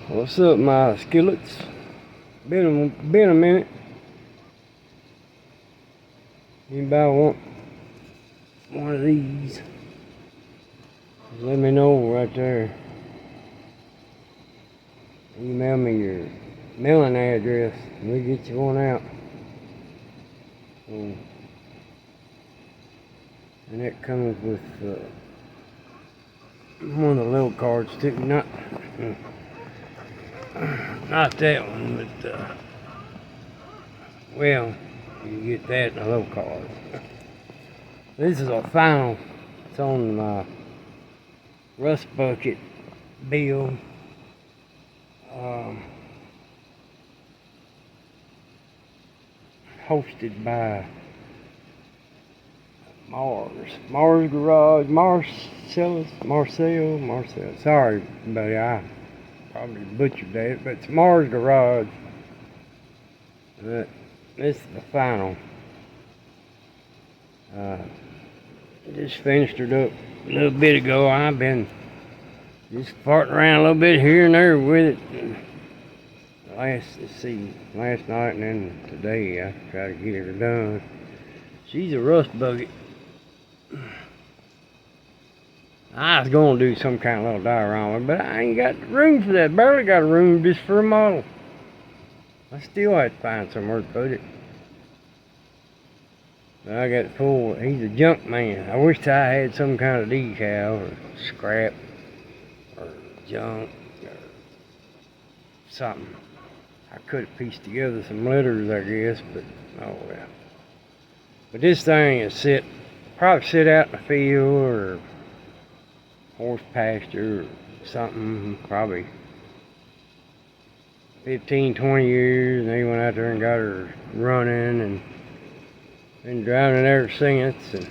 What's up, my skillets? Been a minute. Anybody want one of these? Just let me know right there. Email me your mailing address and we'll get you one out. And that comes with one of the little cards too. Not that one, but well, you get that in a little card. This is a final. It's on my Rustbucket bill. Hosted by Mars Garage, Marcel. Sorry, buddy, I probably butchered that, but it's Mars Garage. But this is the final. Just finished it up a little bit ago. I've been just farting around a little bit here and there with it. Last night and then today I try to get her done. She's a Rustbucket. I was going to do some kind of little diorama, but I ain't got room for that. Barely got room just for a model. I still have to find somewhere to put it. But I got full. He's a junk man. I wish I had some kind of decal or scrap or junk or something. I could have pieced together some letters, I guess, but oh well. But this thing is probably sit out in the field or horse pasture or something, probably 15, 20 years, and they went out there and got her running and been driving it ever since. And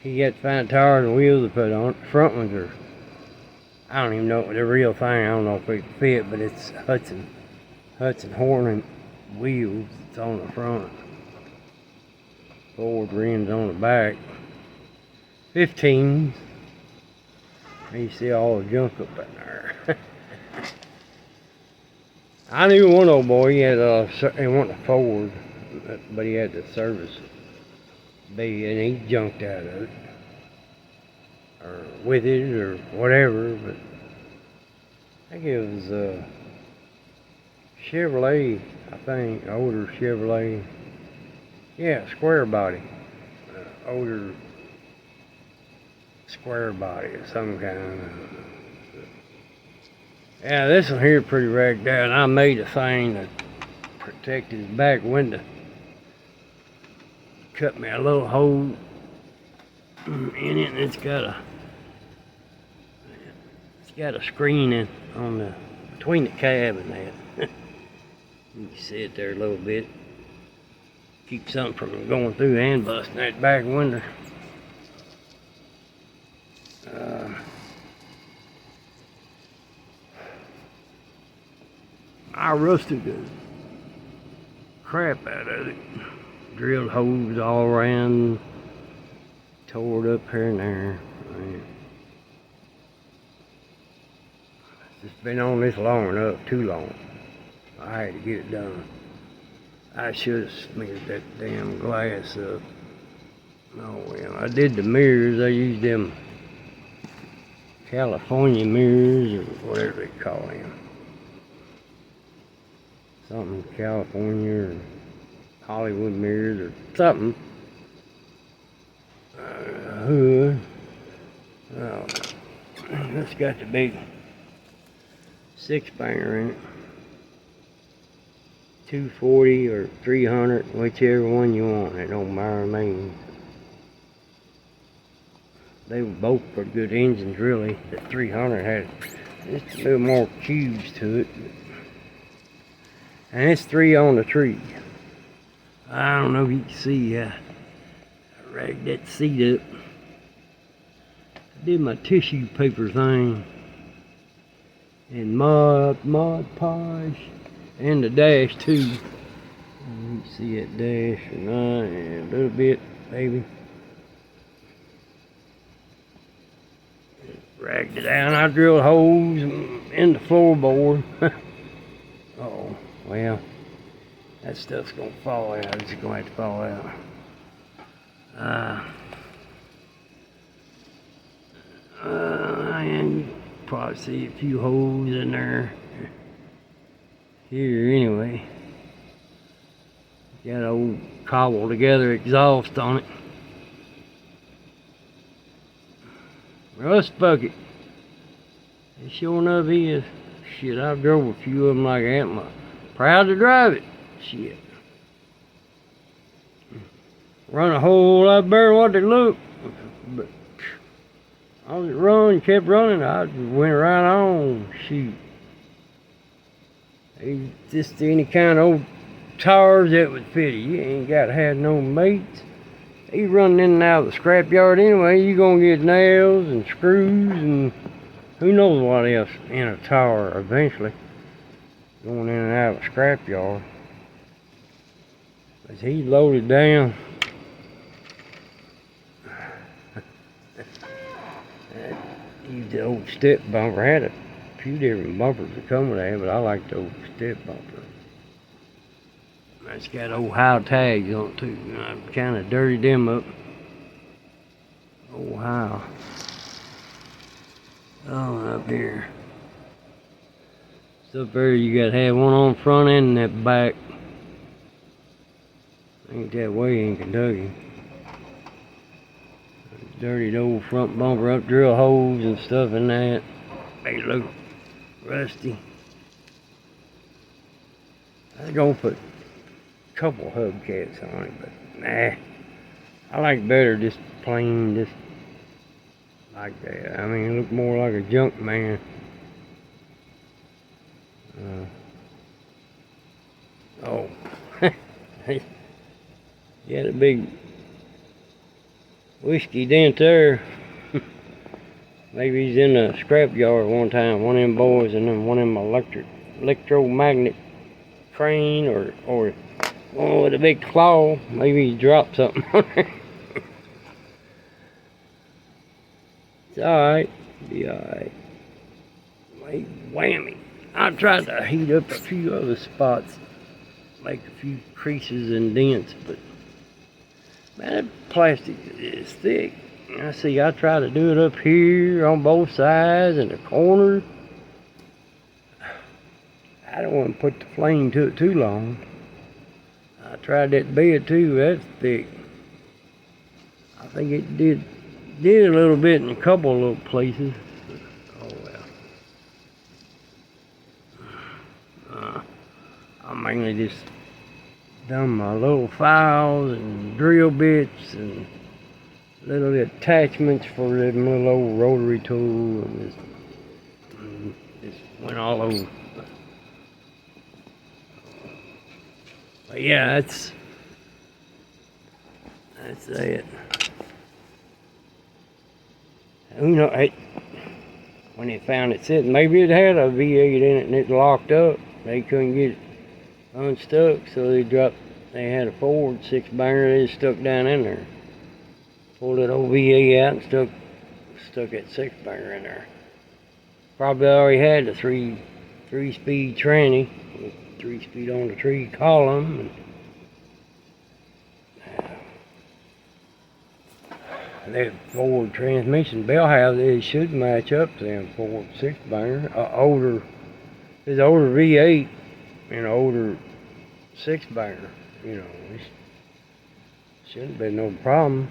he had to find tires and wheels to put on it. The front ones are, I don't even know if they're real thing. I don't know if they fit, but it's Hudson Horn wheels. It's on the front. Ford rims on the back. 15s. You see all the junk up in there. I knew one old boy. He had he wasn't a Ford, but he had the service bay, and he junked out of it, or with it, or whatever. But I think it was Chevrolet. I think older Chevrolet. Yeah, square body. Older square body of some kind. Yeah, this one here pretty ragged out. I made a thing that protected his back window. Cut me a little hole in it, and it's got a screen in on between the cab and that. You can see it there a little bit. Keep something from going through and busting that back window. I rusted the crap out of it. Drilled holes all around, tore it up here and there. It's been on this long enough, too long. I had to get it done. I should have smeared that damn glass up. Oh well, I did the mirrors. I used them California mirrors or whatever they call them. Something California or Hollywood mirrors or something. Hood. Oh, that's got the big 6-banger in it. 240 or 300, whichever one you want. It don't matter to me. They were both pretty good engines, really. The 300 had just a little more cubes to it. And it's 3 on the tree. I don't know if you can see. I ragged that seat up. I did my tissue paper thing. And Mod Podge. And the dash too. You can see that dash or not. Yeah, a little bit, maybe. Ragged it down. I drilled holes in the floorboard. Oh, well, that stuff's gonna fall out. It's gonna have to fall out. And you probably see a few holes in there. Here, anyway. Got an old cobbled together exhaust on it. Rustbucket. It sure enough is. Shit, I've drove a few of them like that. I'm proud to drive it. Shit. Run a whole lot better than what they look. But I was kept running. I went right on. Shoot. It's just any kind of old tires that would fit it. You ain't got to have no mates. He's running in and out of the scrapyard anyway. You're going to get nails and screws and who knows what else in a tire eventually. Going in and out of a scrapyard. But he loaded down. Used the old step bumper. I had a few different bumpers that come with that, but I like the old step bumper. It's got old Howe tags on it too. I kind of dirtied them up. Old Howe. Oh, up here. It's up there. You got to have one on front end and that back. Ain't that way in Kentucky. Dirtied old front bumper up, drill holes and stuff in that. They look rusty. I was gonna put a couple hubcaps on it, but nah. I like better just plain, just like that. I mean, it looked more like a junk man. Oh, he had a big whiskey dent there. Maybe he's in a scrapyard one time, one of them boys, and then one of them electromagnet crane or one with a big claw. Maybe he dropped something on there. It's alright. Be alright. Whammy. I tried to heat up a few other spots, make a few creases and dents, but man, that plastic is thick. I see, I try to do it up here on both sides and the corners. I don't want to put the flame to it too long. I tried that bed too, that's thick. I think it did a little bit in a couple of little places. Oh well. I mainly just done my little files and drill bits and little attachments for them little old rotary tool, and just went all over. But yeah, that's it. Who knows? Hey, when they found it sitting, maybe it had a V8 in it and it locked up. They couldn't get it unstuck, so they had a Ford 6-banger, they just stuck down in there. Pulled that old V8 out and stuck that 6-banger in there. Probably already had the three-speed tranny with 3-speed on the tree column. And that Ford transmission bell house, it should match up to them Ford 6-banger. It's older V8 and an older 6-banger. You know, it shouldn't be no problem.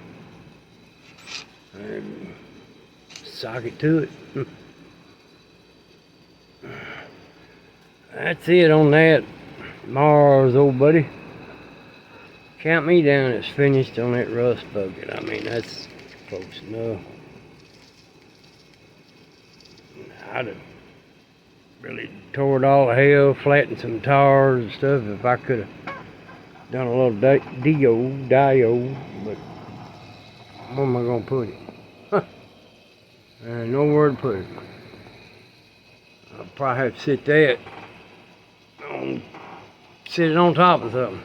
And socket to it. That's it on that. Mars, old buddy. Count me down as finished on that Rustbucket. I mean, that's close enough. I'd have really tore it all to hell, flattened some tires and stuff if I could have done a little dio, but where am I going to put it? Nowhere to put it. I'll probably have to sit it on top of something.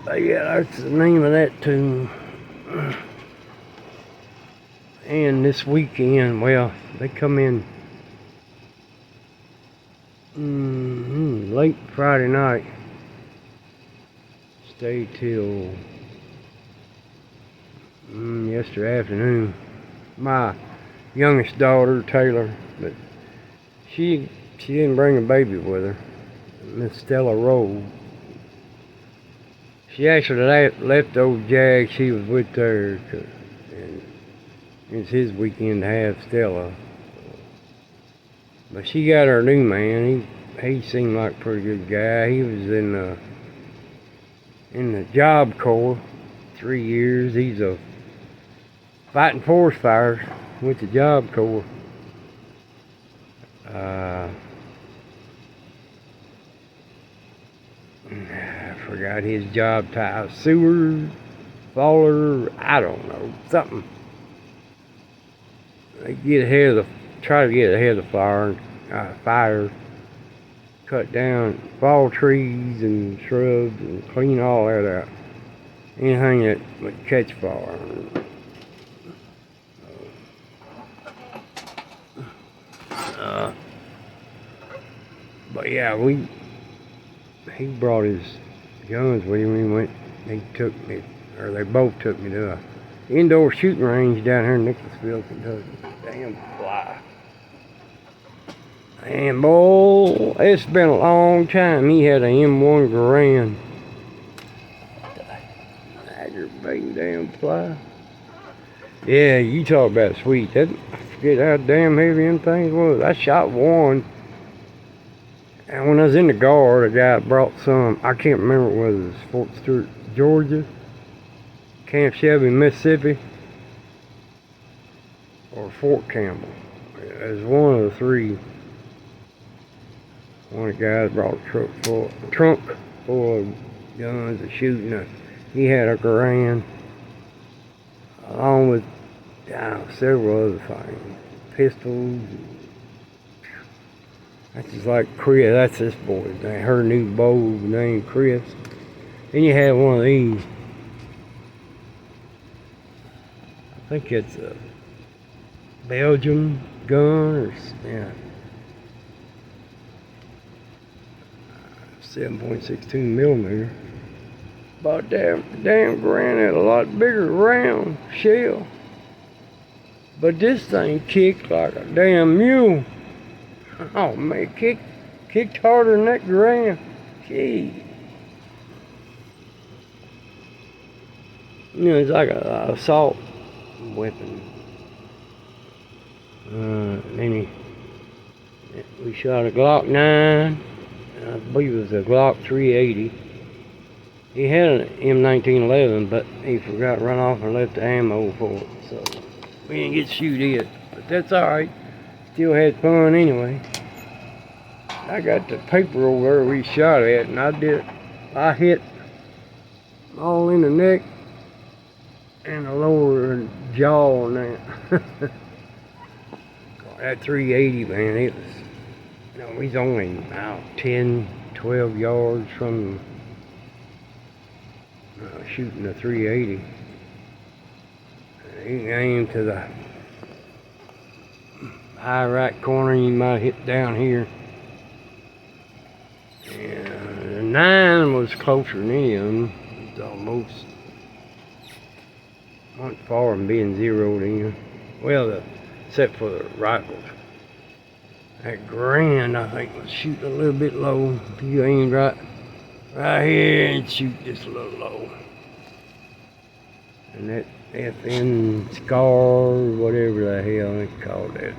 But yeah, that's the name of that tune. And this weekend, well, they come in late Friday night, stay till yesterday afternoon. My youngest daughter, Taylor, but she didn't bring a baby with her, Miss Stella Rowe. She actually left old Jag she was with her, and it's his weekend to have Stella. But she got her new man. He seemed like a pretty good guy. He was in the Job Corps 3 years. He's a fighting forest fires with the Job Corps. I forgot his job title. Sewer, faller, I don't know, something. They try to get ahead of the fire, cut down fall trees and shrubs and clean all that out. Anything that would catch fire. But yeah, he brought his guns with him. They both took me to a indoor shooting range down here in Nicholasville, Kentucky. Damn fly. And boy, it's been a long time. He had a M1 Garand. Aggravating damn fly. Yeah, you talk about sweet. I forget how damn heavy them things was. I shot one. And when I was in the guard, a guy brought some, I can't remember whether it was Fort Stewart, Georgia, Camp Shelby, Mississippi, or Fort Campbell. It was one of the three. One of the guys brought a trunk full of guns and shooting. He had a Garand, along with several other things, pistols. That's just like Chris. That's this boy's name. Her new beau named Chris. Then you have one of these. I think it's a Belgian gun or 7.62 millimeter. But damn Garand had a lot bigger round shell. But this thing kicked like a damn mule. Oh man, kicked harder than that Garand. Gee. You know, it's like an assault weapon. Then we shot a Glock 9. I believe it was a Glock 380. He had an M1911, but he forgot to run off and left the ammo for it. So we didn't get to shoot it. But that's alright. Still had fun anyway. I got the paper over there we shot at, and I hit all in the neck and the lower jaw on that. That 380, man, it was, he's only about 10, 12 yards from shooting a 380. He aimed to the high right corner, you might hit down here. And the 9 was closer than any of them. It was almost not far from being zeroed in. Well, except for the rifles. That Garand, I think, was shooting a little bit low. If you aimed right here and shoot just a little low. And that FN Scar, whatever the hell they called that.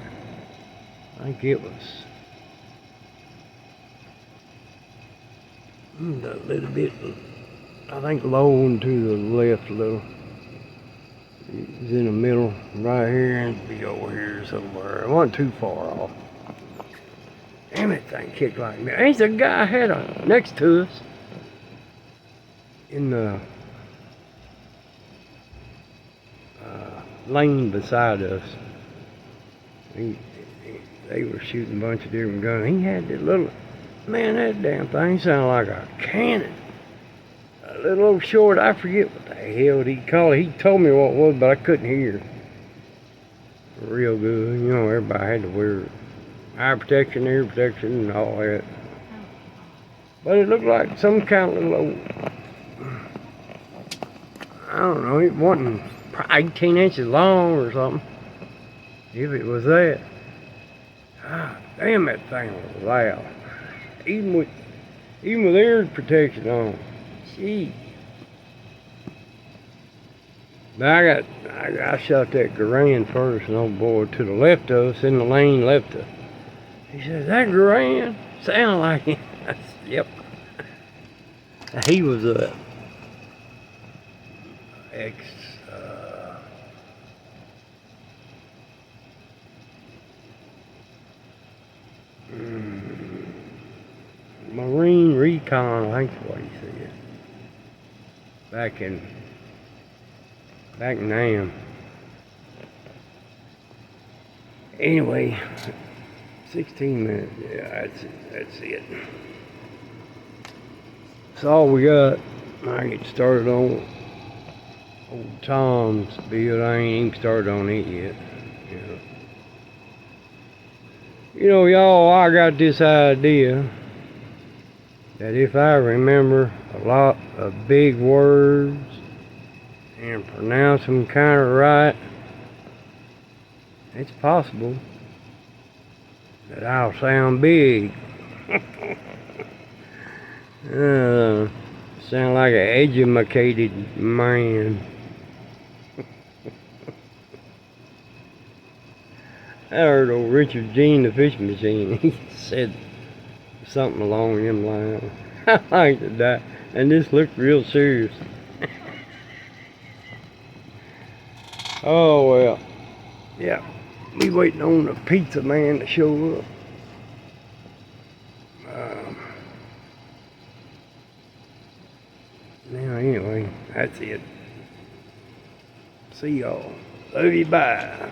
I think it was a little bit, I think low and to the left a little. It was in the middle, right here, and be over here somewhere. It wasn't too far off. Damn, that thing kicked like me. Ain't the guy had next to us in the lane beside us. They were shooting a bunch of different guns. He had this little, man, that damn thing sounded like a cannon. A little old short, I forget what the hell he called it. He told me what it was, but I couldn't hear. real good. You know, everybody had to wear eye protection, ear protection, and all that. But it looked like some kind of little, I don't know, it wasn't 18 inches long or something. If it was that. Ah, damn, that thing was loud. Even with ear protection on. Gee. But I shot that Garand first, and old boy to the left of us in the lane left us. He says, "That Garand sound like him." I said, "Yep." He was a ex Marine Recon, I think is what he said. Back in NAM. Anyway, 16 minutes. Yeah, that's it. That's all we got. I get started on old Tom's build. I ain't even started on it yet. You know, y'all, I got this idea that if I remember a lot of big words and pronounce them kind of right, it's possible that I'll sound big. Sound like an educated man. I heard old Richard Gene, the fish machine, he said something along them lines. I like that, and this looked real serious. Oh well, yeah, we waiting on the pizza man to show up. Now anyway, that's it. See y'all. Love you, bye.